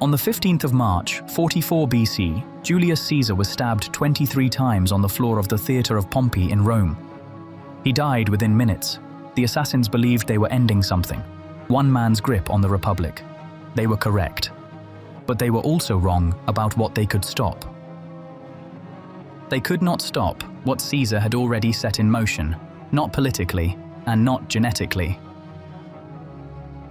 On the 15th of March, 44 BC, Julius Caesar was stabbed 23 times on the floor of the Theatre of Pompey in Rome. He died within minutes. The assassins believed they were ending something, one man's grip on the Republic. They were correct. But they were also wrong about what they could stop. They could not stop what Caesar had already set in motion, not politically and not genetically.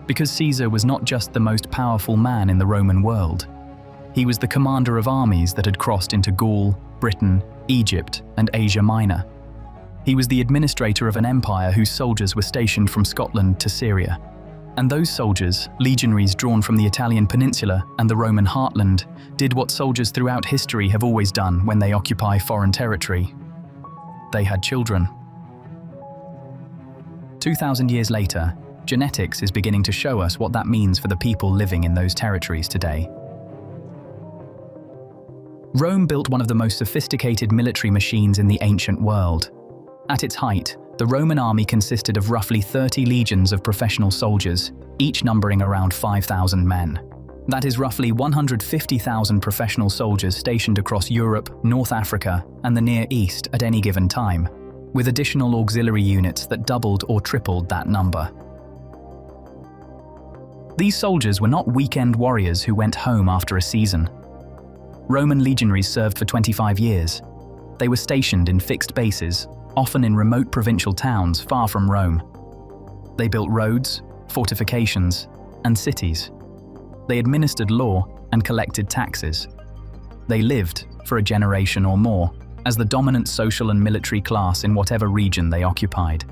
Because Caesar was not just the most powerful man in the Roman world. He was the commander of armies that had crossed into Gaul, Britain, Egypt, and Asia Minor. He was the administrator of an empire whose soldiers were stationed from Scotland to Syria. And those soldiers, legionaries drawn from the Italian peninsula and the Roman heartland, did what soldiers throughout history have always done when they occupy foreign territory. They had children. 2,000 years later, genetics is beginning to show us what that means for the people living in those territories today. Rome built one of the most sophisticated military machines in the ancient world. At its height, the Roman army consisted of roughly 30 legions of professional soldiers, each numbering around 5,000 men. That is roughly 150,000 professional soldiers stationed across Europe, North Africa, and the Near East at any given time, with additional auxiliary units that doubled or tripled that number. These soldiers were not weekend warriors who went home after a season. Roman legionaries served for 25 years. They were stationed in fixed bases, often in remote provincial towns far from Rome. They built roads, fortifications, and cities. They administered law and collected taxes. They lived, for a generation or more, as the dominant social and military class in whatever region they occupied.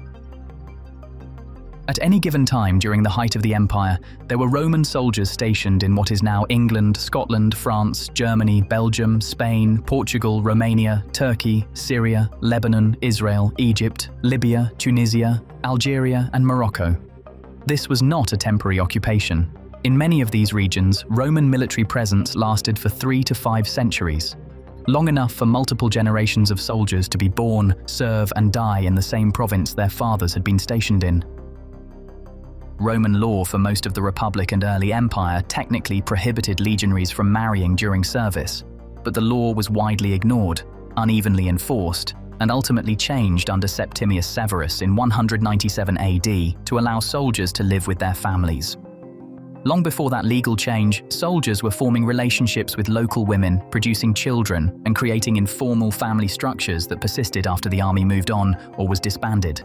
At any given time during the height of the empire, there were Roman soldiers stationed in what is now England, Scotland, France, Germany, Belgium, Spain, Portugal, Romania, Turkey, Syria, Lebanon, Israel, Egypt, Libya, Tunisia, Algeria, and Morocco. This was not a temporary occupation. In many of these regions, Roman military presence lasted for 3 to 5 centuries, long enough for multiple generations of soldiers to be born, serve, and die in the same province their fathers had been stationed in. Roman law for most of the Republic and early Empire technically prohibited legionaries from marrying during service, but the law was widely ignored, unevenly enforced, and ultimately changed under Septimius Severus in 197 AD to allow soldiers to live with their families. Long before that legal change, soldiers were forming relationships with local women, producing children, and creating informal family structures that persisted after the army moved on or was disbanded.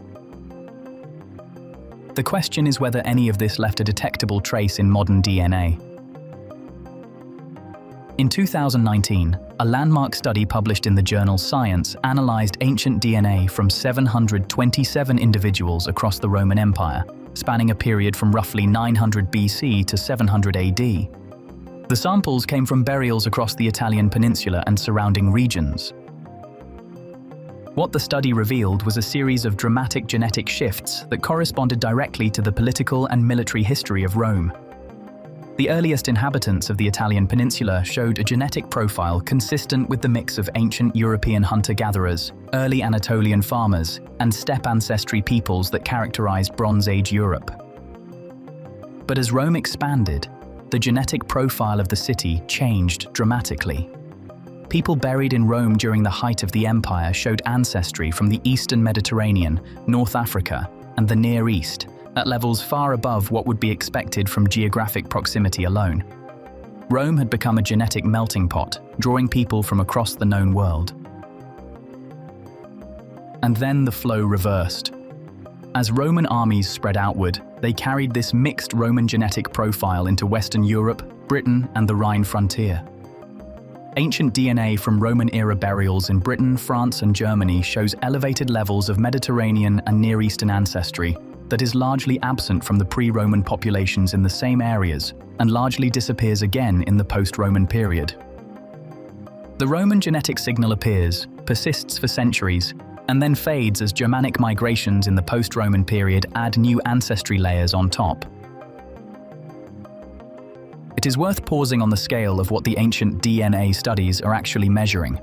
The question is whether any of this left a detectable trace in modern DNA. In 2019, a landmark study published in the journal Science analyzed ancient DNA from 727 individuals across the Roman Empire, spanning a period from roughly 900 BC to 700 AD. The samples came from burials across the Italian peninsula and surrounding regions. What the study revealed was a series of dramatic genetic shifts that corresponded directly to the political and military history of Rome. The earliest inhabitants of the Italian peninsula showed a genetic profile consistent with the mix of ancient European hunter-gatherers, early Anatolian farmers, and steppe ancestry peoples that characterized Bronze Age Europe. But as Rome expanded, the genetic profile of the city changed dramatically. People buried in Rome during the height of the empire showed ancestry from the Eastern Mediterranean, North Africa, and the Near East, at levels far above what would be expected from geographic proximity alone. Rome had become a genetic melting pot, drawing people from across the known world. And then the flow reversed. As Roman armies spread outward, they carried this mixed Roman genetic profile into Western Europe, Britain, and the Rhine frontier. Ancient DNA from Roman-era burials in Britain, France, and Germany shows elevated levels of Mediterranean and Near Eastern ancestry that is largely absent from the pre-Roman populations in the same areas and largely disappears again in the post-Roman period. The Roman genetic signal appears, persists for centuries, and then fades as Germanic migrations in the post-Roman period add new ancestry layers on top. It is worth pausing on the scale of what the ancient DNA studies are actually measuring.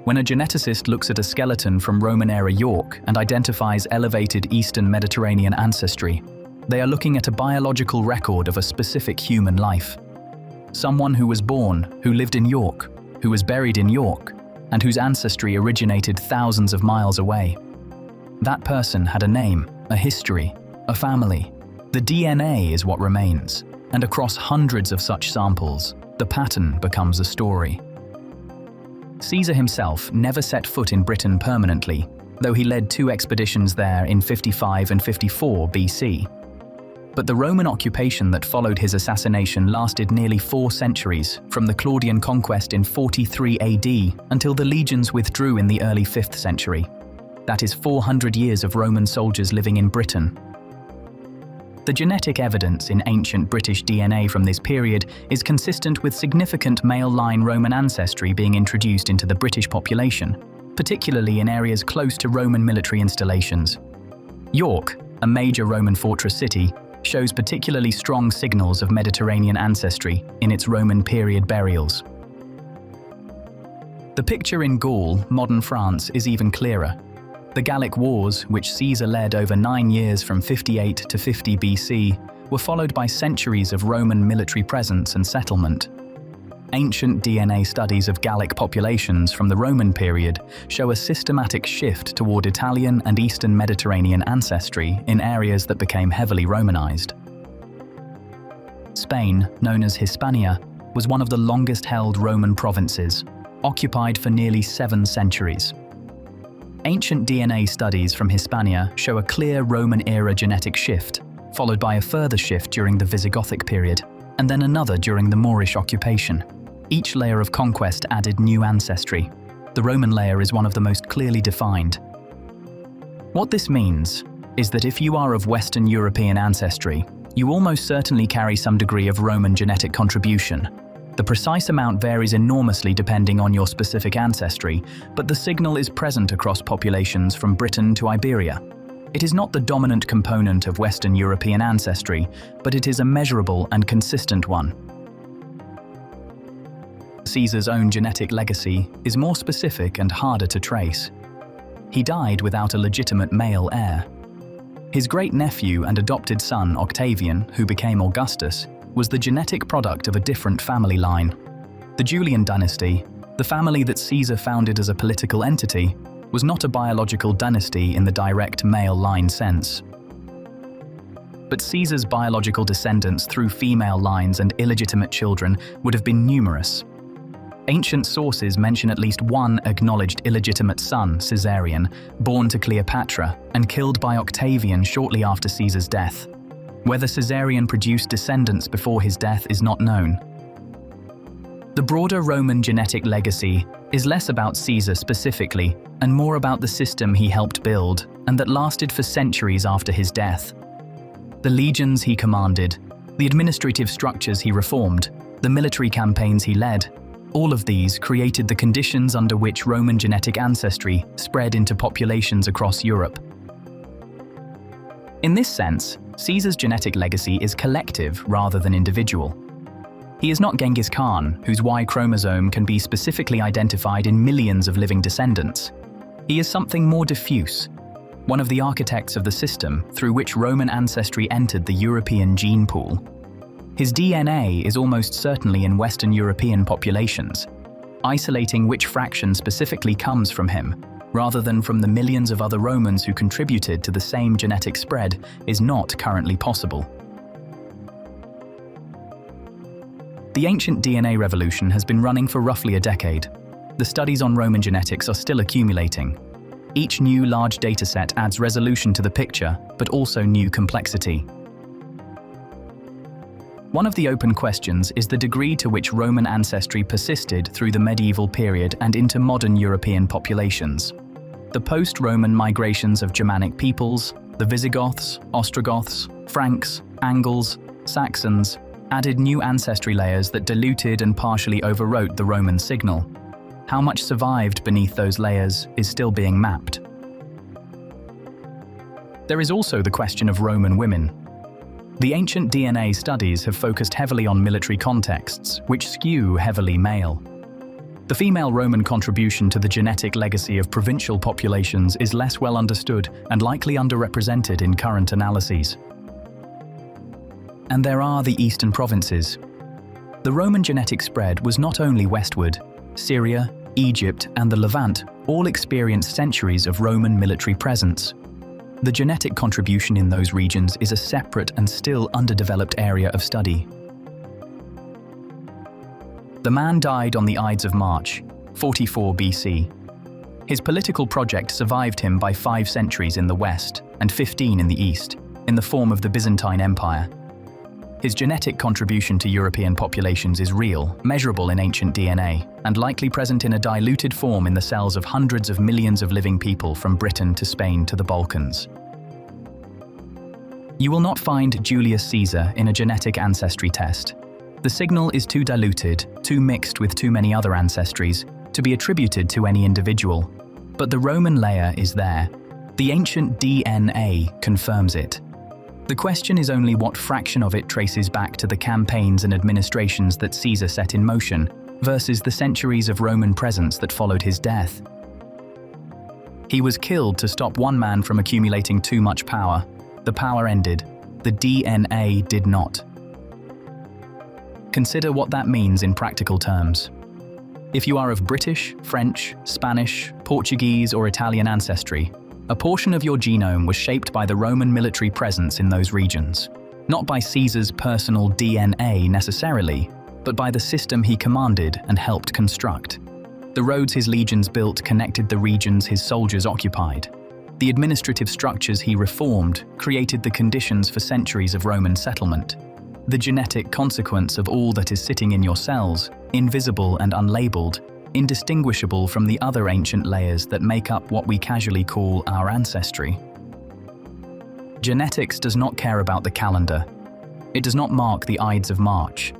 When a geneticist looks at a skeleton from Roman-era York and identifies elevated Eastern Mediterranean ancestry, they are looking at a biological record of a specific human life. someone who was born, who lived in York, who was buried in York, and whose ancestry originated thousands of miles away. That person had a name, a history, a family. The DNA is what remains, and across hundreds of such samples, the pattern becomes a story. Caesar himself never set foot in Britain permanently, though he led 2 expeditions there in 55 and 54 BC. But the Roman occupation that followed his assassination lasted nearly 4 centuries, from the Claudian conquest in 43 AD until the legions withdrew in the early 5th century. That is 400 years of Roman soldiers living in Britain. The genetic evidence in ancient British DNA from this period is consistent with significant male line Roman ancestry being introduced into the British population, particularly in areas close to Roman military installations. York, a major Roman fortress city, shows particularly strong signals of Mediterranean ancestry in its Roman period burials. The picture in Gaul, modern France, is even clearer. The Gallic Wars, which Caesar led over 9 years from 58 to 50 BC, were followed by centuries of Roman military presence and settlement. Ancient DNA studies of Gallic populations from the Roman period show a systematic shift toward Italian and Eastern Mediterranean ancestry in areas that became heavily Romanized. Spain, known as Hispania, was one of the longest-held Roman provinces, occupied for nearly 7 centuries. Ancient DNA studies from Hispania show a clear Roman-era genetic shift, followed by a further shift during the Visigothic period, and then another during the Moorish occupation. Each layer of conquest added new ancestry. The Roman layer is one of the most clearly defined. What this means is that if you are of Western European ancestry, you almost certainly carry some degree of Roman genetic contribution. The precise amount varies enormously depending on your specific ancestry, but the signal is present across populations from Britain to Iberia. It is not the dominant component of Western European ancestry, but it is a measurable and consistent one. Caesar's own genetic legacy is more specific and harder to trace. He died without a legitimate male heir. His great-nephew and adopted son, Octavian, who became Augustus, was the genetic product of a different family line. The Julian dynasty, the family that Caesar founded as a political entity, was not a biological dynasty in the direct male line sense. But Caesar's biological descendants through female lines and illegitimate children would have been numerous. Ancient sources mention at least one acknowledged illegitimate son, Caesarion, born to Cleopatra and killed by Octavian shortly after Caesar's death. Whether Caesarion produced descendants before his death is not known. The broader Roman genetic legacy is less about Caesar specifically and more about the system he helped build and that lasted for centuries after his death. The legions he commanded, the administrative structures he reformed, the military campaigns he led, all of these created the conditions under which Roman genetic ancestry spread into populations across Europe. In this sense, Caesar's genetic legacy is collective rather than individual. He is not Genghis Khan, whose Y chromosome can be specifically identified in millions of living descendants. He is something more diffuse, one of the architects of the system through which Roman ancestry entered the European gene pool. His DNA is almost certainly in Western European populations, isolating which fraction specifically comes from him, rather than from the millions of other Romans who contributed to the same genetic spread, is not currently possible. The ancient DNA revolution has been running for roughly a decade. The studies on Roman genetics are still accumulating. Each new large dataset adds resolution to the picture, but also new complexity. One of the open questions is the degree to which Roman ancestry persisted through the medieval period and into modern European populations. The post-Roman migrations of Germanic peoples, the Visigoths, Ostrogoths, Franks, Angles, Saxons, added new ancestry layers that diluted and partially overwrote the Roman signal. How much survived beneath those layers is still being mapped. There is also the question of Roman women. The ancient DNA studies have focused heavily on military contexts, which skew heavily male. The female Roman contribution to the genetic legacy of provincial populations is less well understood and likely underrepresented in current analyses. And there are the eastern provinces. The Roman genetic spread was not only westward. Syria, Egypt, and the Levant all experienced centuries of Roman military presence. The genetic contribution in those regions is a separate and still underdeveloped area of study. The man died on the Ides of March, 44 BC. His political project survived him by 5 centuries in the west and 15 in the east, in the form of the Byzantine Empire. His genetic contribution to European populations is real, measurable in ancient DNA, and likely present in a diluted form in the cells of hundreds of millions of living people from Britain to Spain to the Balkans. You will not find Julius Caesar in a genetic ancestry test. The signal is too diluted, too mixed with too many other ancestries, to be attributed to any individual. But the Roman layer is there. The ancient DNA confirms it. The question is only what fraction of it traces back to the campaigns and administrations that Caesar set in motion, versus the centuries of Roman presence that followed his death. He was killed to stop one man from accumulating too much power. The power ended. The DNA did not. Consider what that means in practical terms. If you are of British, French, Spanish, Portuguese, or Italian ancestry, a portion of your genome was shaped by the Roman military presence in those regions, not by Caesar's personal DNA necessarily, but by the system he commanded and helped construct. The roads his legions built connected the regions his soldiers occupied. The administrative structures he reformed created the conditions for centuries of Roman settlement. The genetic consequence of all that is sitting in your cells, invisible and unlabeled, indistinguishable from the other ancient layers that make up what we casually call our ancestry. Genetics does not care about the calendar. It does not mark the Ides of March.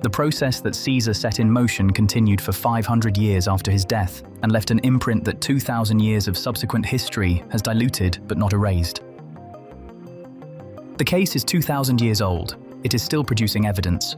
The process that Caesar set in motion continued for 500 years after his death and left an imprint that 2,000 years of subsequent history has diluted but not erased. The case is 2,000 years old. It is still producing evidence,